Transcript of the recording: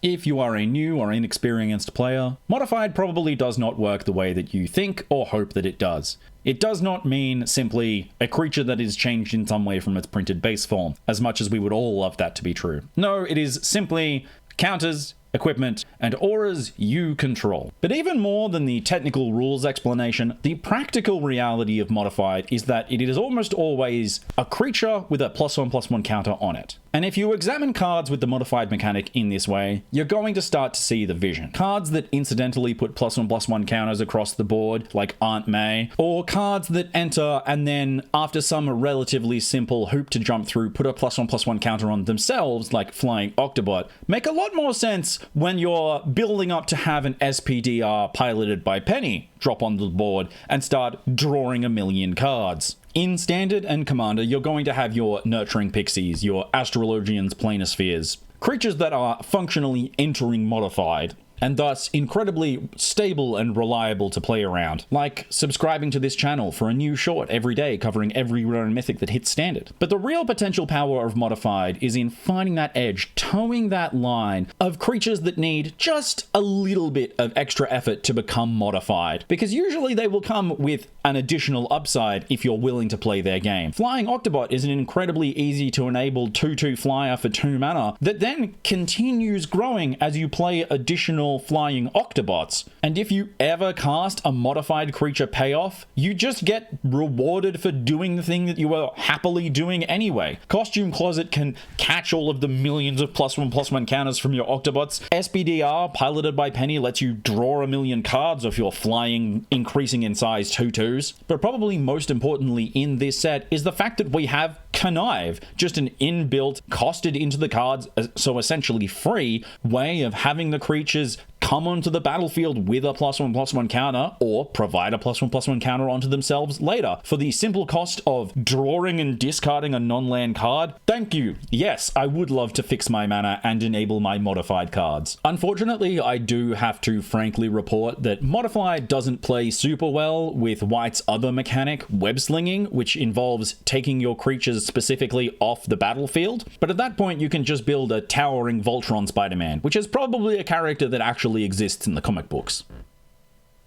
If you are a new or inexperienced player, Modified probably does not work the way that you think or hope that it does. It does not mean simply a creature that is changed in some way from its printed base form, as much as we would all love that to be true. No, it is simply counters, equipment, and auras you control. But even more than the technical rules explanation, the practical reality of Modified is that it is almost always a creature with a +1/+1 counter on it. And if you examine cards with the Modified mechanic in this way, you're going to start to see the vision. Cards that incidentally put +1/+1 counters across the board, like Aunt May, or cards that enter and then, after some relatively simple hoop to jump through, put a +1/+1 counter on themselves, like Flying Octobot, make a lot more sense when you're building up to have an SPDR piloted by Penny drop on the board and start drawing a million cards. In Standard and Commander, you're going to have your Nurturing Pixies, your Astrologians Planispheres, creatures that are functionally entering Modified, and thus incredibly stable and reliable to play around, like subscribing to this channel for a new short every day covering every rare and mythic that hits Standard. But the real potential power of Modified is in finding that edge, towing that line of creatures that need just a little bit of extra effort to become Modified, because usually they will come with an additional upside if you're willing to play their game. Flying Octobot is an incredibly easy to enable 2/2 flyer for 2 mana that then continues growing as you play additional Flying Octobots. And if you ever cast a Modified creature payoff, you just get rewarded for doing the thing that you were happily doing anyway. Costume Closet can catch all of the millions of +1/+1 counters from your Octobots. SPDR, piloted by Penny, lets you draw a million cards off your flying, increasing in size 2/2s. But probably most importantly in this set is the fact that we have Connive, just an inbuilt, costed into the cards, so essentially free, way of having the creatures come onto the battlefield with a +1/+1 counter, or provide a +1/+1 counter onto themselves later, for the simple cost of drawing and discarding a non-land card. Thank you. Yes, I would love to fix my mana and enable my Modified cards. Unfortunately, I do have to frankly report that Modified doesn't play super well with White's other mechanic, Web Slinging, which involves taking your creatures specifically off the battlefield. But at that point, you can just build a towering Voltron Spider-Man, which is probably a character that actually exists in the comic books.